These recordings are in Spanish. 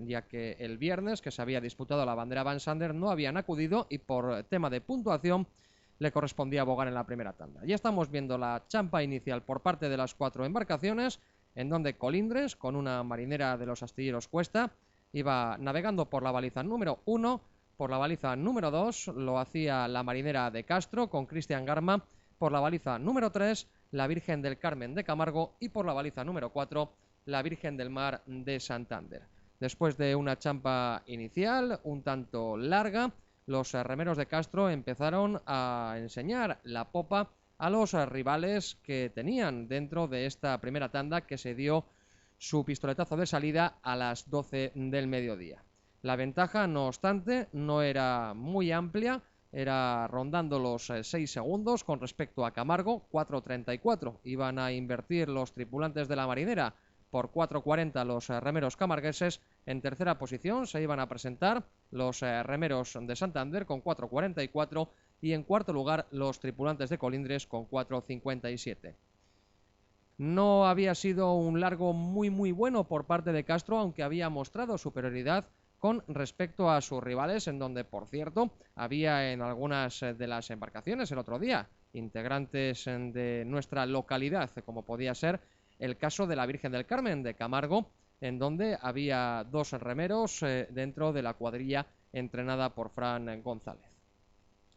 ya que el viernes que se había disputado la bandera Van Sander no habían acudido y por tema de puntuación le correspondía bogar en la primera tanda. Ya estamos viendo la champa inicial por parte de las 4 embarcaciones, en donde Colindres, con una marinera de los astilleros Cuesta, iba navegando por la baliza número 1, por la baliza número 2 lo hacía la marinera de Castro con Cristian Garma, por la baliza número 3 la Virgen del Carmen de Camargo y por la baliza número 4 la Virgen del Mar de Santander. Después de una champa inicial un tanto larga, los remeros de Castro empezaron a enseñar la popa a los rivales que tenían dentro de esta primera tanda, que se dio su pistoletazo de salida a las 12 del mediodía. La ventaja, no obstante, no era muy amplia, era rondando los 6 segundos con respecto a Camargo, 4.34. Iban a invertir los tripulantes de la marinera por 4.40 los remeros camargueses. En tercera posición se iban a presentar los remeros de Santander con 4.44 y en cuarto lugar los tripulantes de Colindres con 4.57. No había sido un largo muy bueno por parte de Castro, aunque había mostrado superioridad con respecto a sus rivales, en donde, por cierto, había en algunas de las embarcaciones el otro día integrantes de nuestra localidad, como podía ser el caso de la Virgen del Carmen de Camargo, en donde había 2 remeros dentro de la cuadrilla entrenada por Fran González.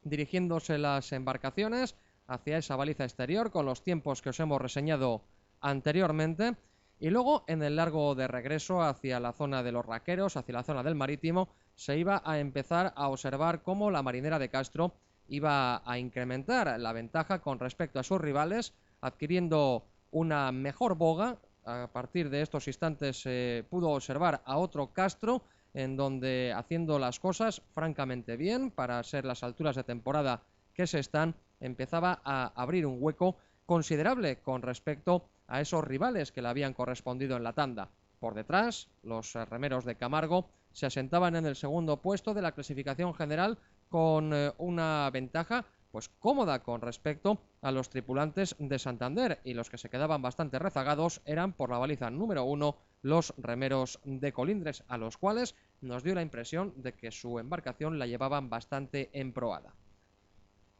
Dirigiéndose las embarcaciones hacia esa baliza exterior con los tiempos que os hemos reseñado anteriormente, y luego en el largo de regreso hacia la zona de los raqueros, hacia la zona del marítimo, se iba a empezar a observar cómo la marinera de Castro iba a incrementar la ventaja con respecto a sus rivales, adquiriendo una mejor boga. A partir de estos instantes se pudo observar a otro Castro, en donde, haciendo las cosas francamente bien para ser las alturas de temporada que se están, empezaba a abrir un hueco considerable con respecto a esos rivales que le habían correspondido en la tanda. Por detrás, los remeros de Camargo se asentaban en el segundo puesto de la clasificación general con una ventaja pues cómoda con respecto a los tripulantes de Santander, y los que se quedaban bastante rezagados eran por la baliza número 1 los remeros de Colindres, a los cuales nos dio la impresión de que su embarcación la llevaban bastante emproada.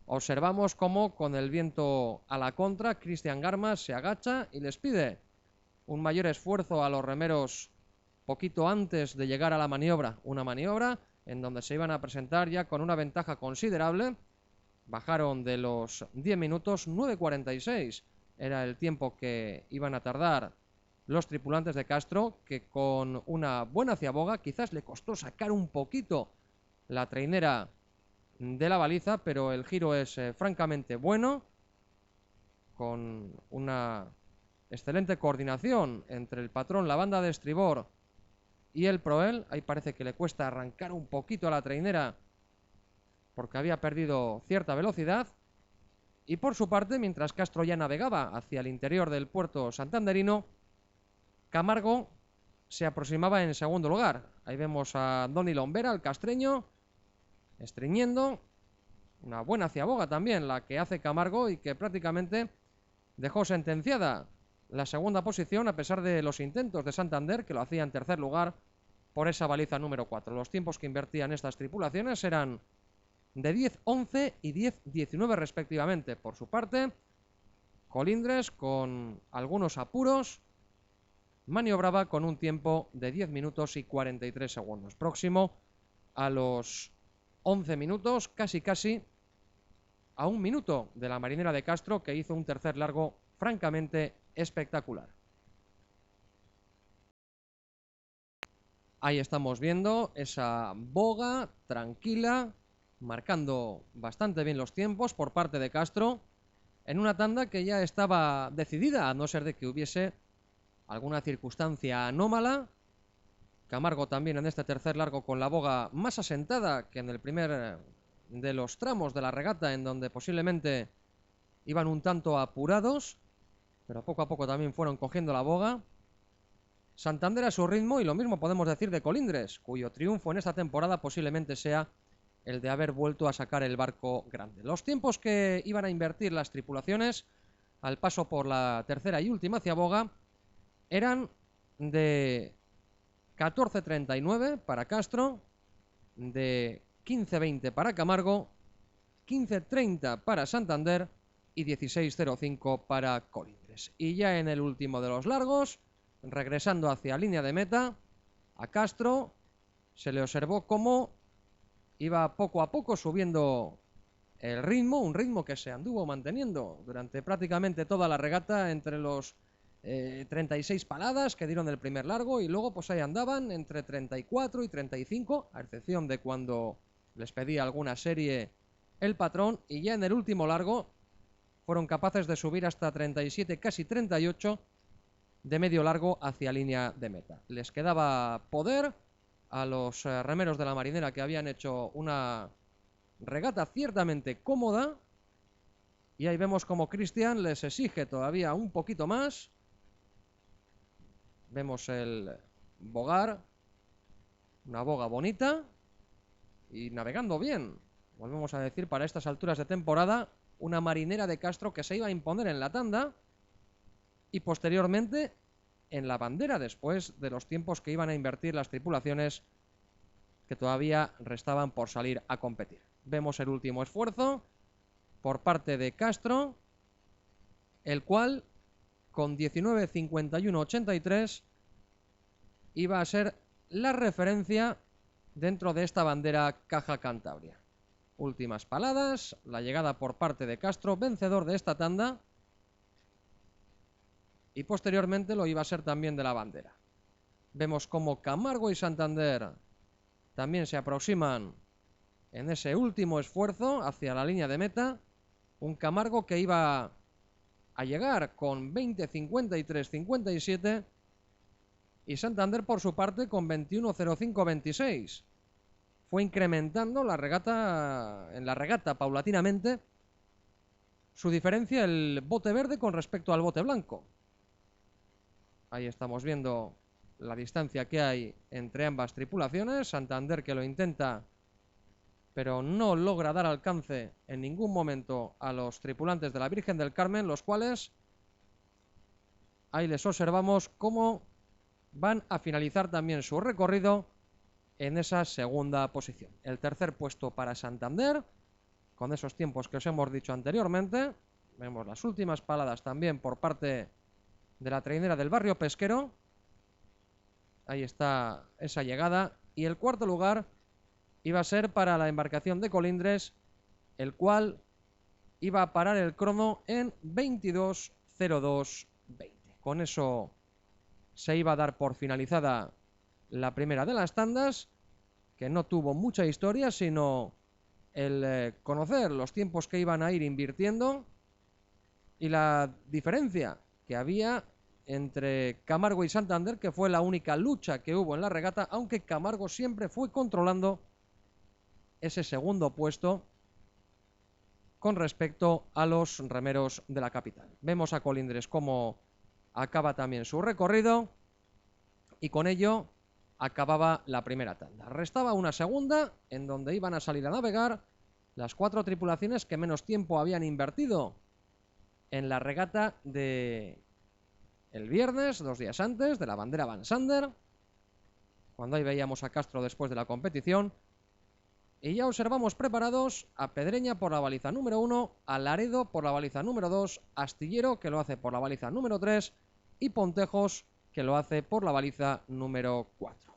Observamos cómo, con el viento a la contra, Cristian Garma se agacha y les pide un mayor esfuerzo a los remeros poquito antes de llegar a la maniobra. Una maniobra en donde se iban a presentar ya con una ventaja considerable. Bajaron de los 10 minutos, 9.46 era el tiempo que iban a tardar los tripulantes de Castro, que con una buena ciaboga quizás le costó sacar un poquito la trainera de la baliza, pero el giro es francamente bueno, con una excelente coordinación entre el patrón, la banda de estribor y el proel. Ahí parece que le cuesta arrancar un poquito a la trainera porque había perdido cierta velocidad. Y por su parte, mientras Castro ya navegaba hacia el interior del puerto santanderino, Camargo se aproximaba en segundo lugar. Ahí vemos a Doni Lombera, el castreño, estreñiendo. Una buena ciaboga también la que hace Camargo, y que prácticamente dejó sentenciada la segunda posición a pesar de los intentos de Santander, que lo hacía en tercer lugar por esa baliza número 4. Los tiempos que invertían estas tripulaciones eran de 10.11 y 10.19 respectivamente. Por su parte, Colindres, con algunos apuros, maniobraba con un tiempo de 10 minutos y 43 segundos, próximo a los 11 minutos, casi a un minuto de la marinera de Castro, que hizo un tercer largo francamente espectacular. Ahí estamos viendo esa boga tranquila, marcando bastante bien los tiempos por parte de Castro, en una tanda que ya estaba decidida, a no ser de que hubiese alguna circunstancia anómala. Camargo también en este tercer largo con la boga más asentada que en el primer de los tramos de la regata, en donde posiblemente iban un tanto apurados, pero poco a poco también fueron cogiendo la boga. Santander a su ritmo, y lo mismo podemos decir de Colindres, cuyo triunfo en esta temporada posiblemente sea el de haber vuelto a sacar el barco grande. Los tiempos que iban a invertir las tripulaciones al paso por la tercera y última ciaboga eran de 14.39 para Castro, de 15.20 para Camargo, 15.30 para Santander y 16.05 para Colindres. Y ya en el último de los largos, regresando hacia línea de meta, a Castro se le observó cómo iba poco a poco subiendo el ritmo, un ritmo que se anduvo manteniendo durante prácticamente toda la regata entre los 36 paladas que dieron el primer largo, y luego pues ahí andaban entre 34 y 35, a excepción de cuando les pedía alguna serie el patrón, y ya en el último largo fueron capaces de subir hasta 37, casi 38 de medio largo hacia línea de meta. Les quedaba poder a los remeros de la Marinera, que habían hecho una regata ciertamente cómoda, y ahí vemos como Cristian les exige todavía un poquito más. Vemos el bogar, una boga bonita y navegando bien. Volvemos a decir, para estas alturas de temporada, una Marinera de Castro que se iba a imponer en la tanda y posteriormente en la bandera, después de los tiempos que iban a invertir las tripulaciones que todavía restaban por salir a competir. Vemos el último esfuerzo por parte de Castro, el cual con 19.51.83 iba a ser la referencia dentro de esta bandera Caja Cantabria. Últimas paladas, la llegada por parte de Castro, vencedor de esta tanda, y posteriormente lo iba a ser también de la bandera. Vemos como Camargo y Santander también se aproximan en ese último esfuerzo hacia la línea de meta. Un Camargo que iba a llegar con 20.53.57 y Santander por su parte con 21.05.26. Fue incrementando en la regata paulatinamente su diferencia el bote verde con respecto al bote blanco. Ahí estamos viendo la distancia que hay entre ambas tripulaciones. Santander que lo intenta, pero no logra dar alcance en ningún momento a los tripulantes de la Virgen del Carmen, los cuales ahí les observamos cómo van a finalizar también su recorrido en esa segunda posición. El tercer puesto para Santander, con esos tiempos que os hemos dicho anteriormente. Vemos las últimas paladas también por parte de la trainera del Barrio Pesquero. Ahí está esa llegada. Y el cuarto lugar iba a ser para la embarcación de Colindres, el cual iba a parar el crono en 22.02.20. Con eso se iba a dar por finalizada la primera de las tandas, que no tuvo mucha historia, sino el conocer los tiempos que iban a ir invirtiendo y la diferencia que había entre Camargo y Santander, que fue la única lucha que hubo en la regata, aunque Camargo siempre fue controlando ese segundo puesto con respecto a los remeros de la capital. Vemos a Colindres cómo acaba también su recorrido, y con ello acababa la primera tanda. Restaba una segunda en donde iban a salir a navegar las cuatro tripulaciones que menos tiempo habían invertido en la regata de el viernes, 2 días antes, de la bandera Van Sander, cuando ahí veíamos a Castro después de la competición. Y ya observamos preparados a Pedreña por la baliza número 1, a Laredo por la baliza número 2, Astillero, que lo hace por la baliza número 3, y Pontejos, que lo hace por la baliza número 4.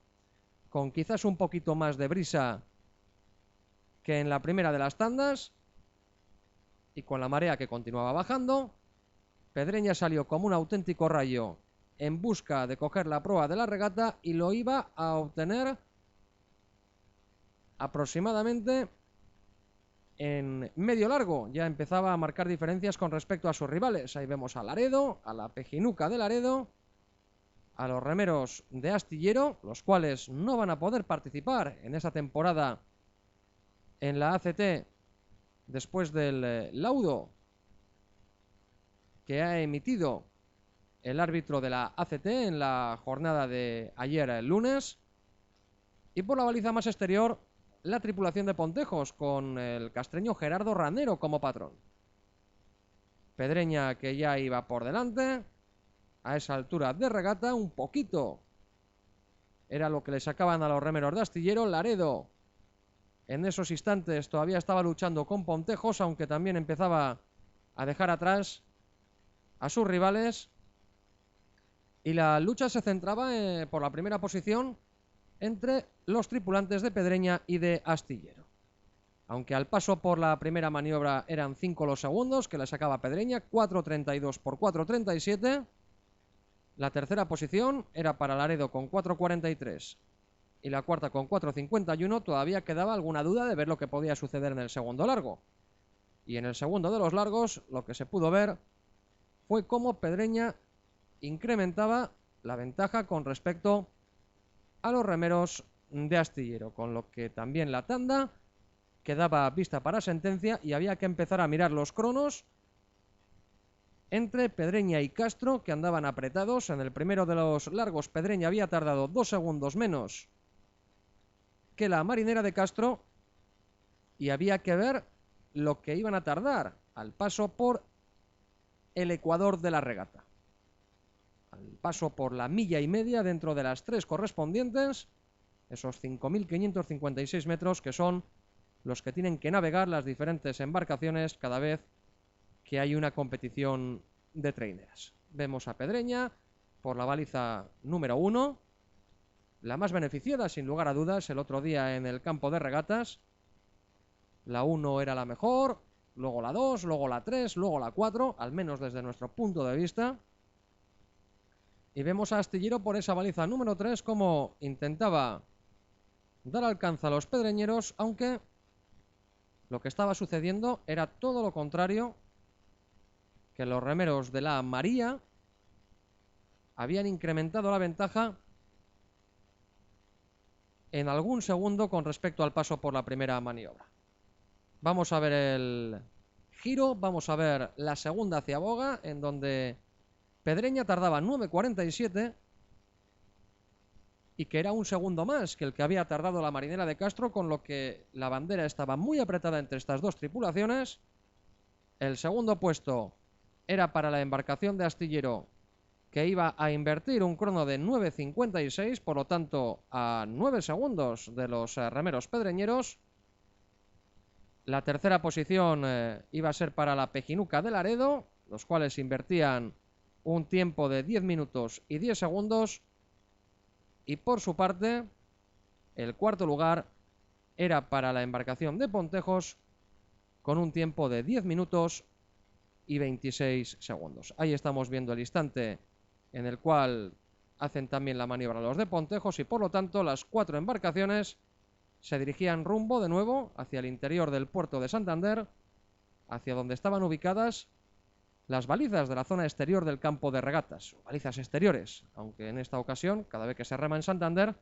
Con quizás un poquito más de brisa que en la primera de las tandas, y con la marea que continuaba bajando, Pedreña salió como un auténtico rayo en busca de coger la proa de la regata, y lo iba a obtener aproximadamente en medio largo. Ya empezaba a marcar diferencias con respecto a sus rivales. Ahí vemos a Laredo, a la Pejinuca de Laredo, a los remeros de Astillero, los cuales no van a poder participar en esa temporada en la ACT después del laudo que ha emitido el árbitro de la ACT en la jornada de ayer, el lunes. Y por la baliza más exterior, la tripulación de Pontejos, con el castreño Gerardo Ranero como patrón. Pedreña, que ya iba por delante a esa altura de regata, un poquito era lo que le sacaban a los remeros de Astillero. Laredo en esos instantes todavía estaba luchando con Pontejos, aunque también empezaba a dejar atrás a sus rivales, y la lucha se centraba por la primera posición entre los tripulantes de Pedreña y de Astillero. Aunque al paso por la primera maniobra eran 5 los segundos que le sacaba Pedreña, 4.32 por 4.37. La tercera posición era para Laredo con 4.43 y la cuarta con 4.51. Todavía quedaba alguna duda de ver lo que podía suceder en el segundo largo. Y en el segundo de los largos lo que se pudo ver fue cómo Pedreña incrementaba la ventaja con respecto a los remeros de Astillero, con lo que también la tanda quedaba vista para sentencia y había que empezar a mirar los cronos entre Pedreña y Castro, que andaban apretados. En el primero de los largos Pedreña había tardado 2 segundos menos que la marinera de Castro y había que ver lo que iban a tardar al paso por el ecuador de la regata, al paso por la milla y media dentro de las 3 correspondientes, esos 5.556 metros que son los que tienen que navegar las diferentes embarcaciones cada vez que hay una competición de traineras. Vemos a Pedreña por la baliza número 1, la más beneficiada sin lugar a dudas el otro día en el campo de regatas. La 1 era la mejor, luego la 2, luego la 3, luego la 4, al menos desde nuestro punto de vista. Y vemos a Astillero por esa baliza número 3 como intentaba dar alcance a los pedreñeros, aunque lo que estaba sucediendo era todo lo contrario, que los remeros de la María habían incrementado la ventaja en algún segundo con respecto al paso por la primera maniobra. Vamos a ver el giro, vamos a ver la segunda hacia boga, en donde Pedreña tardaba 9.47 y que era un segundo más que el que había tardado la marinera de Castro, con lo que la bandera estaba muy apretada entre estas dos tripulaciones. El segundo puesto era para la embarcación de Astillero, que iba a invertir un crono de 9.56, por lo tanto a 9 segundos de los remeros pedreñeros. La tercera posición iba a ser para la Pejinuca de Laredo, los cuales invertían un tiempo de 10 minutos y 10 segundos. Y por su parte, el cuarto lugar era para la embarcación de Pontejos, con un tiempo de 10 minutos y 26 segundos. Ahí estamos viendo el instante en el cual hacen también la maniobra los de Pontejos, y por lo tanto las 4 embarcaciones se dirigían rumbo de nuevo hacia el interior del puerto de Santander, hacia donde estaban ubicadas las balizas de la zona exterior del campo de regatas, balizas exteriores, aunque en esta ocasión, cada vez que se rema en Santander,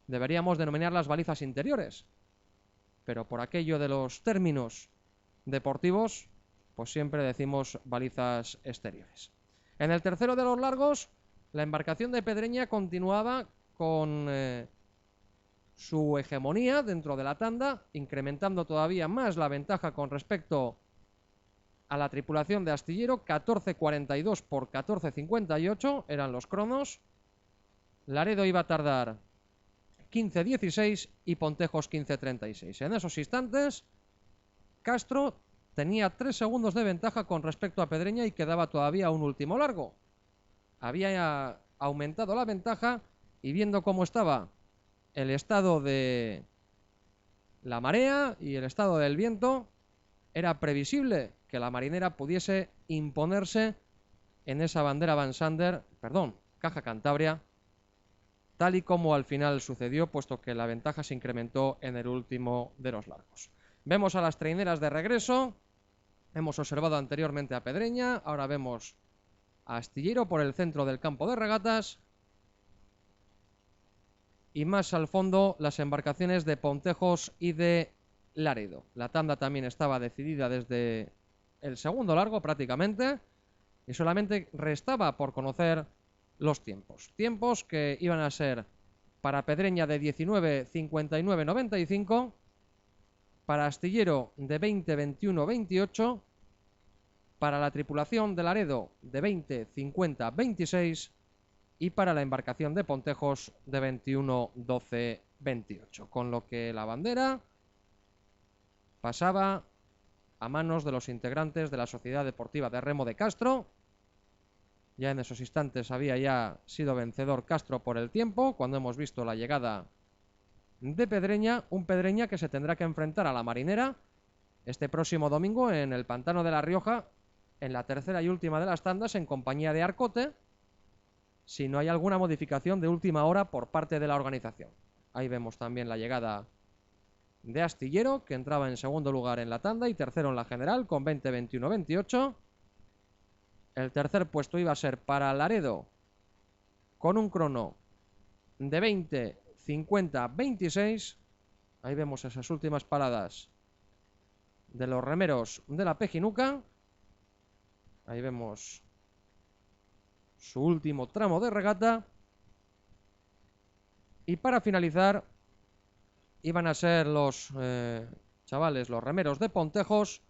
deberíamos denominar las balizas interiores, pero por aquello de los términos deportivos, pues siempre decimos balizas exteriores. En el tercero de los largos, la embarcación de Pedreña continuaba con su hegemonía dentro de la tanda, incrementando todavía más la ventaja con respecto a la tripulación de Astillero. 14.42 por 14.58 eran los cronos. Laredo iba a tardar 15.16 y Pontejos 15.36. En esos instantes, Castro tenía 3 segundos de ventaja con respecto a Pedreña y quedaba todavía un último largo. Había aumentado la ventaja y, viendo cómo estaba el estado de la marea y el estado del viento, era previsible que la marinera pudiese imponerse en esa bandera Caja Cantabria, tal y como al final sucedió, puesto que la ventaja se incrementó en el último de los largos. Vemos a las traineras de regreso. Hemos observado anteriormente a Pedreña, ahora vemos a Astillero por el centro del campo de regatas, y más al fondo las embarcaciones de Pontejos y de Laredo. La tanda también estaba decidida desde el segundo largo prácticamente, y solamente restaba por conocer los tiempos. Tiempos que iban a ser para Pedreña de 19.59.95, para Astillero de 20.21.28, para la tripulación de Laredo de 20.50.26 y para la embarcación de Pontejos de 21-12-28, con lo que la bandera pasaba a manos de los integrantes de la Sociedad Deportiva de Remo de Castro. Ya en esos instantes había ya sido vencedor Castro por el tiempo, cuando hemos visto la llegada de Pedreña, un Pedreña que se tendrá que enfrentar a la Marinera este próximo domingo en el Pantano de La Rioja, en la tercera y última de las tandas, en compañía de Arcote, si no hay alguna modificación de última hora por parte de la organización. Ahí vemos también la llegada de Astillero, que entraba en segundo lugar en la tanda y tercero en la general con 20-21-28. El tercer puesto iba a ser para Laredo, con un crono de 20-50-26. Ahí vemos esas últimas paradas de los remeros de la Pejinuca. Ahí vemos su último tramo de regata. Y para finalizar, iban a ser los chavales, los remeros de Pontejos,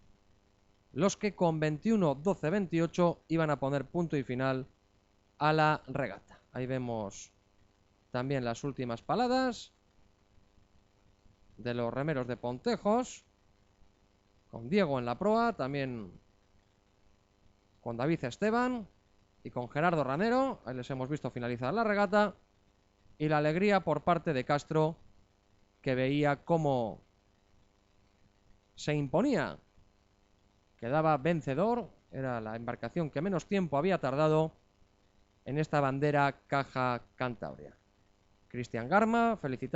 los que con 21-12-28 iban a poner punto y final a la regata. Ahí vemos también las últimas paladas de los remeros de Pontejos, con Diego en la proa, también con David Esteban y con Gerardo Ranero. Ahí les hemos visto finalizar la regata, y la alegría por parte de Castro, que veía cómo se imponía, quedaba vencedor, era la embarcación que menos tiempo había tardado en esta bandera Caja Cantabria. Cristian Garma felicitando